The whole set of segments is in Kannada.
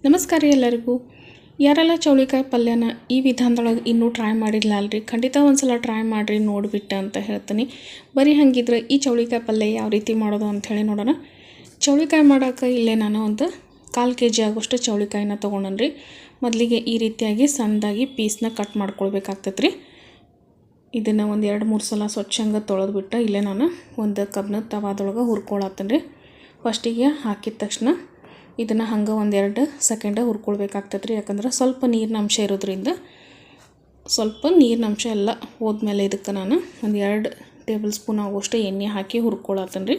ನಮಸ್ಕಾರ ಎಲ್ಲರಿಗೂ. ಯಾರೆಲ್ಲ ಚೌಳಿಕಾಯಿ ಪಲ್ಯನ ಈ ವಿಧಾನದೊಳಗೆ ಇನ್ನೂ ಟ್ರೈ ಮಾಡಿಲ್ಲ ಅಲ್ರಿ, ಖಂಡಿತ ಒಂದ್ಸಲ ಟ್ರೈ ಮಾಡಿರಿ ನೋಡಿಬಿಟ್ಟು ಅಂತ ಹೇಳ್ತೀನಿ. ಬರೀ ಹಾಗಿದ್ರೆ ಈ ಚೌಳಿಕಾಯಿ ಪಲ್ಯ ಯಾವ ರೀತಿ ಮಾಡೋದು ಅಂಥೇಳಿ ನೋಡೋಣ. ಚೌಳಿಕಾಯಿ ಮಾಡೋಕೆ ಇಲ್ಲೇ ನಾನು ಒಂದು 1/4 kg ಆಗೋಷ್ಟು ಚೌಳಿಕಾಯಿನ ತೊಗೊಂಡ್ರಿ. ಮೊದಲಿಗೆ ಈ ರೀತಿಯಾಗಿ ಸಣ್ಣದಾಗಿ ಪೀಸ್ನ ಕಟ್ ಮಾಡ್ಕೊಳ್ಬೇಕಾಗ್ತೈತೆ ರೀ. ಇದನ್ನು ಒಂದು 2-3 ಸಲ ಸ್ವಚ್ಛಂಗೆ ತೊಳೆದ್ಬಿಟ್ಟು ಇಲ್ಲೇ ನಾನು ಒಂದು ಕಬ್ಬಿಣದ ತವಾದೊಳಗೆ ಹುರ್ಕೊಳತ್ತೇನೆ ರೀ. ಫಸ್ಟಿಗೆ ಹಾಕಿದ ತಕ್ಷಣ ಇದನ್ನು ಹಂಗೆ 1-2 ಸೆಕೆಂಡ್ ಹುರ್ಕೊಳ್ಬೇಕಾಗ್ತದೆ ರೀ. ಯಾಕಂದ್ರೆ ಸ್ವಲ್ಪ ನೀರಿನ ಅಂಶ ಇರೋದ್ರಿಂದ ಸ್ವಲ್ಪ ನೀರಿನ ಅಂಶ ಎಲ್ಲ ಹೋದ್ಮೇಲೆ ಇದಕ್ಕೆ ನಾನು 1-2 ಟೇಬಲ್ ಸ್ಪೂನ್ ಆಗೋಷ್ಟು ಎಣ್ಣೆ ಹಾಕಿ ಹುರ್ಕೊಳತ್ತೇನೆ ರೀ.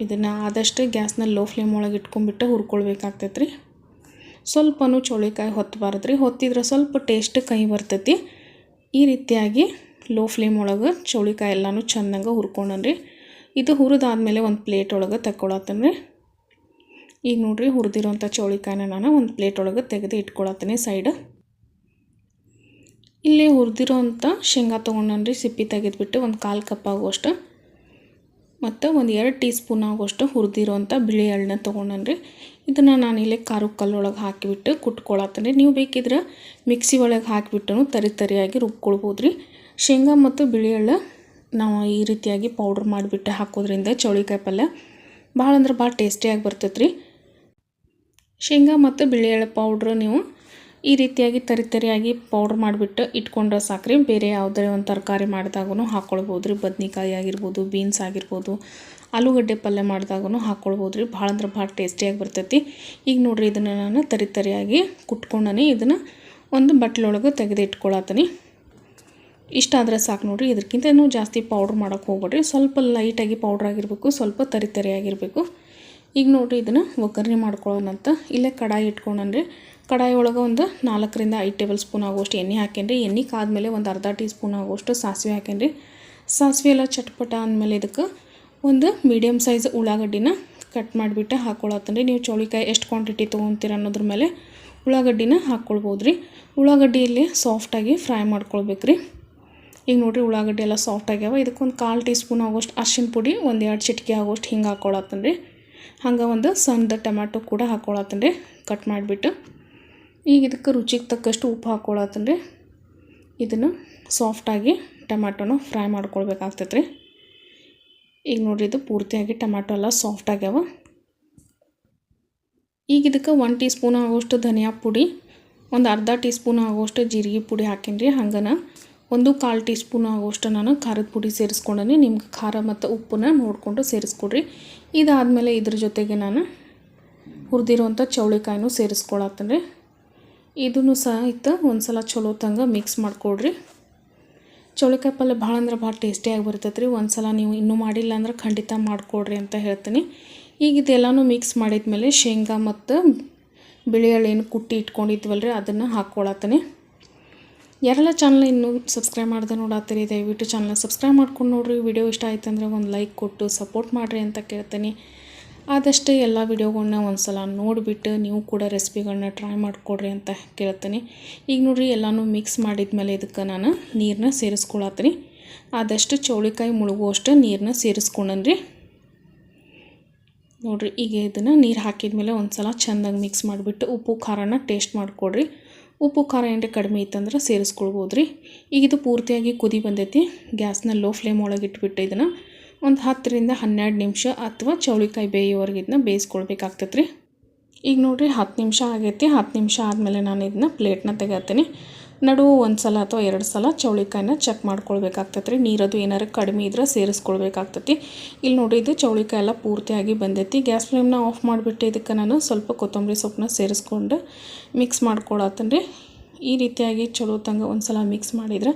ಇದನ್ನು ಆದಷ್ಟು ಗ್ಯಾಸ್ನ ಲೋ ಫ್ಲೇಮ್ ಒಳಗೆ ಇಟ್ಕೊಂಡ್ಬಿಟ್ಟು ಹುರ್ಕೊಳ್ಬೇಕಾಗ್ತೈತೆ ರೀ. ಸ್ವಲ್ಪನೂ ಚೌಳಿಕಾಯಿ ಹೊತ್ತಬಾರ್ದು ರೀ, ಹೊತ್ತಿದ್ರೆ ಸ್ವಲ್ಪ ಟೇಸ್ಟ್ ಕೈ ಬರ್ತೈತಿ. ಈ ರೀತಿಯಾಗಿ ಲೋ ಫ್ಲೇಮ್ ಒಳಗೆ ಚೌಳಿಕಾಯಿ ಎಲ್ಲನೂ ಚೆಂದಂಗೆ ಹುರ್ಕೊಂಡ್ರಿ. ಇದು ಹುರಿದಾದ್ಮೇಲೆ ಒಂದು ಪ್ಲೇಟ್ ಒಳಗೆ ತಗೊಳತ್ತೇನೆ ರೀ. ಈಗ ನೋಡಿರಿ, ಹುರಿದಿರೋಂಥ ಚೌಳಿಕಾಯಿನ ನಾನು ಒಂದು ಪ್ಲೇಟ್ ಒಳಗೆ ತೆಗೆದು ಇಟ್ಕೊಳತ್ತೇನೆ ಸೈಡ್. ಇಲ್ಲೇ ಹುರಿದಿರೋಂಥ ಶೇಂಗಾ ತೊಗೊಂಡ್ರಿ, ಸಿಪ್ಪಿ ತೆಗೆದುಬಿಟ್ಟು ಒಂದು 1/4 ಕಪ್ ಆಗೋಷ್ಟು ಮತ್ತು 1-2 ಟೀ ಸ್ಪೂನ್ ಆಗೋಷ್ಟು ಹುರಿದಿರೋಂಥ ಬಿಳಿ ಎಳ್ಳನ್ನ ತೊಗೊಂಡ್ರಿ. ಇದನ್ನು ನಾನು ಇಲ್ಲೇ ಖಾರದ ಕಲ್ಲೊಳಗೆ ಹಾಕಿಬಿಟ್ಟು ಕುಟ್ಕೊಳತ್ತೇನೆ. ನೀವು ಬೇಕಿದ್ರೆ ಮಿಕ್ಸಿ ಒಳಗೆ ಹಾಕಿಬಿಟ್ಟು ತರಿಯಾಗಿ ರುಬ್ಕೊಳ್ಬೋದು ರೀ. ಶೇಂಗಾ ಮತ್ತು ಬಿಳಿ ಎಳ್ಳು ನಾವು ಈ ರೀತಿಯಾಗಿ ಪೌಡ್ರ್ ಮಾಡಿಬಿಟ್ಟು ಹಾಕೋದ್ರಿಂದ ಚೌಳಿಕಾಯಿ ಪಲ್ಯ ಭಾಳ ಅಂದ್ರೆ ಭಾಳ ಟೇಸ್ಟಿಯಾಗಿ ಬರ್ತೈತೆ ರೀ. ಶೇಂಗಾ ಮತ್ತು ಬಿಳಿ ಎಳ್ಳು ಪೌಡ್ರು ನೀವು ಈ ರೀತಿಯಾಗಿ ತರಿಯಾಗಿ ಪೌಡ್ರ್ ಮಾಡಿಬಿಟ್ಟು ಇಟ್ಕೊಂಡ್ರೆ ಸಾಕ್ರಿ. ಬೇರೆ ಯಾವುದೇ ಒಂದು ತರಕಾರಿ ಮಾಡಿದಾಗೂ ಹಾಕ್ಕೊಳ್ಬೋದು ರೀ. ಬದ್ನೆಕಾಯಿ ಆಗಿರ್ಬೋದು, ಬೀನ್ಸ್ ಆಗಿರ್ಬೋದು, ಆಲೂಗಡ್ಡೆ ಪಲ್ಯ ಮಾಡಿದಾಗೂ ಹಾಕ್ಕೊಳ್ಬೋದು ರೀ. ಭಾಳ ಅಂದ್ರೆ ಭಾಳ ಟೇಸ್ಟಿಯಾಗಿ ಬರ್ತೈತಿ. ಈಗ ನೋಡಿರಿ, ಇದನ್ನು ನಾನು ತರಿಯಾಗಿ ಕುಟ್ಕೊಂಡೇ ಇದನ್ನು ಒಂದು ಬಟ್ಲೊಳಗೆ ತೆಗೆದು ಇಟ್ಕೊಳತ್ತೀನಿ. ಇಷ್ಟ ಆದರೆ ಸಾಕು ನೋಡಿರಿ. ಇದಕ್ಕಿಂತ ಜಾಸ್ತಿ ಪೌಡ್ರ್ ಮಾಡೋಕ್ಕೆ ಹೋಗ್ಬೇಡ್ರಿ. ಸ್ವಲ್ಪ ಲೈಟಾಗಿ ಪೌಡ್ರ್ ಆಗಿರಬೇಕು, ಸ್ವಲ್ಪ ತರಿಯಾಗಿರಬೇಕು. ಈಗ ನೋಡಿರಿ, ಇದನ್ನು ಒಗ್ಗರಣೆ ಮಾಡ್ಕೊಳ್ಳೋಣಂತ. ಇಲ್ಲೇ ಕಡಾಯಿ ಇಟ್ಕೊಂಡ್ರಿ. ಕಡಾಯಿ ಒಳಗೆ ಒಂದು 4-5 ಟೇಬಲ್ ಸ್ಪೂನ್ ಆಗೋಷ್ಟು ಎಣ್ಣೆ ಹಾಕೇನ್ರಿ. ಎಣ್ಣೆ ಕಾದ್ಮೇಲೆ ಒಂದು ಅರ್ಧ ಟೀ ಸ್ಪೂನ್ ಆಗೋಷ್ಟು ಸಾಸಿವೆ ಹಾಕೇನ್ರಿ. ಸಾಸಿವೆ ಎಲ್ಲ ಚಟ್ಪಟ ಅಂದಮೇಲೆ ಇದಕ್ಕೆ ಒಂದು ಮೀಡಿಯಮ್ ಸೈಜ್ ಉಳ್ಳಾಗಡ್ಡಿನ ಕಟ್ ಮಾಡಿಬಿಟ್ಟು ಹಾಕ್ಕೊಳತ್ತೇನೆ. ನೀವು ಚೌಳಿಕಾಯಿ ಎಷ್ಟು ಕ್ವಾಂಟಿಟಿ ತೊಗೊತೀರ ಅನ್ನೋದ್ರ ಮೇಲೆ ಉಳ್ಳಾಗಡ್ಡಿನ ಹಾಕ್ಕೊಳ್ಬೋದು ರೀ. ಉಳ್ಳಾಗಡ್ಡಿಯಲ್ಲಿ ಸಾಫ್ಟಾಗಿ ಫ್ರೈ ಮಾಡ್ಕೊಳ್ಬೇಕು ರೀ. ಈಗ ನೋಡಿರಿ, ಉಳ್ಳಾಗಡ್ಡಿ ಎಲ್ಲ ಸಾಫ್ಟ್ ಆಗ್ಯಾವ. ಇದಕ್ಕೊಂದು 1/4 ಟೀ ಸ್ಪೂನ್ ಆಗೋಷ್ಟು ಅರ್ಶಿನ ಪುಡಿ, 1-2 ಚಿಟಿಕೆ ಆಗೋಷ್ಟು ಹಿಂಗೆ ಹಾಕ್ಕೊಳತ್ತೇನೆ ರೀ. ಹಂಗೆ ಒಂದು ಸಣ್ಣದ ಟೊಮ್ಯಾಟೊ ಕೂಡ ಹಾಕ್ಕೊಳತ್ತೇನೆ ರೀ, ಕಟ್ ಮಾಡಿಬಿಟ್ಟು. ಈಗ ಇದಕ್ಕೆ ರುಚಿಗೆ ತಕ್ಕಷ್ಟು ಉಪ್ಪು ಹಾಕ್ಕೊಳತ್ತೇನೆ ರೀ. ಇದನ್ನು ಸಾಫ್ಟಾಗಿ ಟೊಮ್ಯಾಟೊನ ಫ್ರೈ ಮಾಡ್ಕೊಳ್ಬೇಕಾಗ್ತೈತೆ ರೀ. ಈಗ ನೋಡಿರಿ, ಇದು ಪೂರ್ತಿಯಾಗಿ ಟೊಮ್ಯಾಟೊ ಎಲ್ಲ ಸಾಫ್ಟ್ ಆಗ್ಯಾವ. ಈಗ ಇದಕ್ಕೆ 1 ಟೀ ಸ್ಪೂನ್ ಆಗೋಷ್ಟು ಧನಿಯಾ ಪುಡಿ, ಒಂದು ಅರ್ಧ ಟೀ ಸ್ಪೂನ್ ಆಗೋಷ್ಟು ಜೀರಿಗೆ ಪುಡಿ ಹಾಕೀನಿ ರೀ. ಹಂಗನ 1/4 ಟೀ ಸ್ಪೂನ್ ಆಗೋಷ್ಟು ನಾನು ಖಾರದ ಪುಡಿ ಸೇರಿಸ್ಕೊಂಡೀನಿ. ನಿಮ್ಗೆ ಖಾರ ಮತ್ತು ಉಪ್ಪನ್ನ ನೋಡಿಕೊಂಡು ಸೇರಿಸ್ಕೊಡ್ರಿ. ಇದಾದಮೇಲೆ ಇದ್ರ ಜೊತೆಗೆ ನಾನು ಹುರಿದಿರೋಂಥ ಚೌಳಿಕಾಯಿನೂ ಸೇರಿಸ್ಕೊಳತ್ತೇನೆ ರೀ. ಇದನ್ನು ಸಹಿತ ಒಂದು ಸಲ ಚಲೋ ತಂಗ ಮಿಕ್ಸ್ ಮಾಡಿಕೊಡ್ರಿ. ಚೌಳಿಕಾಯಿ ಪಲ್ಯ ಭಾಳ ಅಂದ್ರೆ ಭಾಳ ಟೇಸ್ಟಿಯಾಗಿ ಬರ್ತೈತೆ ರೀ. ಒಂದು ಸಲ ನೀವು ಇನ್ನೂ ಮಾಡಿಲ್ಲ ಅಂದ್ರೆ ಖಂಡಿತ ಮಾಡಿಕೊಡ್ರಿ ಅಂತ ಹೇಳ್ತೀನಿ. ಈಗ ಇದೆಲ್ಲನೂ ಮಿಕ್ಸ್ ಮಾಡಿದ್ಮೇಲೆ ಶೇಂಗಾ ಮತ್ತು ಬಿಳಿ ಎಳ್ಳು ಏನು ಕುಟ್ಟಿ ಇಟ್ಕೊಂಡಿದ್ವಲ್ರಿ, ಅದನ್ನು ಹಾಕ್ಕೊಳತ್ತೇನೆ. ಯಾರೆಲ್ಲ ಚಾನಲ್ ಇನ್ನೂ ಸಬ್ಸ್ಕ್ರೈಬ್ ಮಾಡಿದೆ ನೋಡತ್ತೀರಿ, ದಯವಿಟ್ಟು ಚಾನಲ್ನ ಸಬ್ಸ್ಕ್ರೈಬ್ ಮಾಡ್ಕೊಂಡು ನೋಡಿರಿ. ವಿಡಿಯೋ ಇಷ್ಟ ಆಯ್ತು ಅಂದರೆ ಒಂದು ಲೈಕ್ ಕೊಟ್ಟು ಸಪೋರ್ಟ್ ಮಾಡಿರಿ ಅಂತ ಕೇಳ್ತೀನಿ. ಆದಷ್ಟು ಎಲ್ಲ ವಿಡಿಯೋಗಳನ್ನ ಒಂದು ಸಲ ನೋಡಿಬಿಟ್ಟು ನೀವು ಕೂಡ ರೆಸಿಪಿಗಳನ್ನ ಟ್ರೈ ಮಾಡಿಕೊಡ್ರಿ ಅಂತ ಕೇಳ್ತೀನಿ. ಈಗ ನೋಡಿರಿ, ಎಲ್ಲನೂ ಮಿಕ್ಸ್ ಮಾಡಿದ್ಮೇಲೆ ಇದಕ್ಕೆ ನಾನು ನೀರನ್ನ ಸೇರಿಸ್ಕೊಳತ್ತೀನಿ. ಆದಷ್ಟು ಚೌಳಿಕಾಯಿ ಮುಳುಗುವಷ್ಟು ನೀರನ್ನ ಸೇರಿಸ್ಕೊಂಡ್ರಿ. ನೋಡಿರಿ, ಈಗ ಇದನ್ನು ನೀರು ಹಾಕಿದ್ಮೇಲೆ ಒಂದು ಸಲ ಚೆಂದಾಗಿ ಮಿಕ್ಸ್ ಮಾಡಿಬಿಟ್ಟು ಉಪ್ಪು ಖಾರನ ಟೇಸ್ಟ್ ಮಾಡಿಕೊಡ್ರಿ. ಉಪ್ಪು ಖಾರ ಏನ್ರಿ ಕಡಿಮೆ ಇತ್ತಂದ್ರೆ ಸೇರಿಸ್ಕೊಳ್ಬೋದು ರೀ. ಈಗ ಇದು ಪೂರ್ತಿಯಾಗಿ ಕುದಿ ಬಂದೈತಿ. ಗ್ಯಾಸ್ನ ಲೋ ಫ್ಲೇಮ್ ಒಳಗೆ ಇಟ್ಬಿಟ್ಟು ಇದನ್ನು ಒಂದು 10-12 ನಿಮಿಷ ಅಥವಾ ಚೌಳಿಕಾಯಿ ಬೇಯೋವರೆಗೆ ಇದನ್ನ ಬೇಯಿಸ್ಕೊಳ್ಬೇಕಾಗ್ತೈತೆ ರೀ. ಈಗ ನೋಡಿರಿ, 10 ನಿಮಿಷ ಆಗೈತಿ. 10 ನಿಮಿಷ ಆದಮೇಲೆ ನಾನು ಇದನ್ನ ಪ್ಲೇಟ್ನ ತೆಗಿತೀನಿ. ನಡುವೆ 1 ಸಲ ಅಥವಾ 2 ಸಲ ಚೌಳಿಕಾಯಿನ ಚೆಕ್ ಮಾಡ್ಕೊಳ್ಬೇಕಾಗ್ತೈತೆ ರೀ. ನೀರದು ಏನಾರು ಕಡಿಮೆ ಇದ್ರೆ ಸೇರಿಸ್ಕೊಳ್ಬೇಕಾಗ್ತೈತಿ. ಇಲ್ಲಿ ನೋಡಿ, ಇದು ಚೌಳಿಕಾಯಿ ಎಲ್ಲ ಪೂರ್ತಿಯಾಗಿ ಬಂದೈತಿ. ಗ್ಯಾಸ್ ಫ್ಲೇಮ್ನ ಆಫ್ ಮಾಡಿಬಿಟ್ಟು ಇದಕ್ಕೆ ನಾನು ಸ್ವಲ್ಪ ಕೊತ್ತಂಬರಿ ಸೊಪ್ಪನ್ನ ಸೇರಿಸ್ಕೊಂಡು ಮಿಕ್ಸ್ ಮಾಡ್ಕೊಳತ್ತೇನೆ ರೀ. ಈ ರೀತಿಯಾಗಿ ಚಲೋ ತಂಗ ಒಂದು ಸಲ ಮಿಕ್ಸ್ ಮಾಡಿದ್ರೆ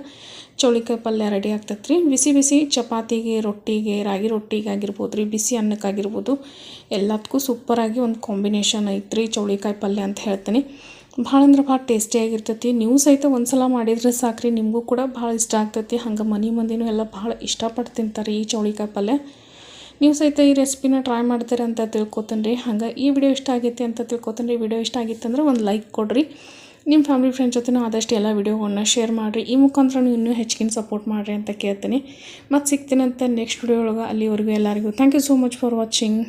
ಚೌಳಿಕಾಯಿ ಪಲ್ಯ ರೆಡಿ ಆಗ್ತೈತೆ ರೀ. ಬಿಸಿ ಬಿಸಿ ಚಪಾತಿಗೆ, ರೊಟ್ಟಿಗೆ, ರಾಗಿ ರೊಟ್ಟಿಗೆ ಆಗಿರ್ಬೋದು ರೀ, ಬಿಸಿ ಅನ್ನಕ್ಕಾಗಿರ್ಬೋದು, ಎಲ್ಲದಕ್ಕೂ ಸೂಪರಾಗಿ ಒಂದು ಕಾಂಬಿನೇಷನ್ ಐತ್ರಿ ಚೌಳಿಕಾಯಿ ಪಲ್ಯ ಅಂತ ಹೇಳ್ತೀನಿ. ಭಾಳ ಅಂದ್ರೆ ಭಾಳ ಟೇಸ್ಟಿಯಾಗಿರ್ತೈತಿ. ನೀವು ಸಹಿತ ಒಂದು ಸಲ ಮಾಡಿದರೆ ಸಾಕ್ರಿ, ನಿಮಗೂ ಕೂಡ ಭಾಳ ಇಷ್ಟ ಆಗ್ತೈತಿ. ಹಂಗೆ ಮನೆ ಮಂದಿನೂ ಎಲ್ಲ ಭಾಳ ಇಷ್ಟಪಟ್ಟು ತಿಂತಾರೆ ಈ ಚೌಳಿಕಾಯಿ ಪಲ್ಯ. ನೀವು ಸಹಿತ ಈ ರೆಸಿಪಿನ ಟ್ರೈ ಮಾಡ್ತೀರ ಅಂತ ತಿಳ್ಕೊತೀನಿ ರೀ. ಹಂಗೆ ಈ ವಿಡಿಯೋ ಇಷ್ಟ ಆಗೈತಿ ಅಂತ ತಿಳ್ಕೊತೀನಿ ರೀ. ವಿಡಿಯೋ ಇಷ್ಟ ಆಗಿತ್ತಂದ್ರೆ ಒಂದು ಲೈಕ್ ಕೊಡಿರಿ. ನಿಮ್ಮ ಫ್ಯಾಮಿಲಿ ಫ್ರೆಂಡ್ಸ್ ಜೊತೆ ಆದಷ್ಟು ಎಲ್ಲ ವಿಡಿಯೋಗಳನ್ನ ಶೇರ್ ಮಾಡಿರಿ. ಈ ಮುಖಾಂತರ ನೀವು ಇನ್ನೂ ಹೆಚ್ಚಿನ ಸಪೋರ್ಟ್ ಮಾಡಿರಿ ಅಂತ ಕೇಳ್ತೀನಿ. ಮತ್ತು ಸಿಗ್ತೀನಿ ಅಂತ ನೆಕ್ಸ್ಟ್ ವಿಡಿಯೋ ಒಳಗೆ. ಅಲ್ಲಿವರೆಗೂ ಎಲ್ಲರಿಗೂ thank you so much for watching.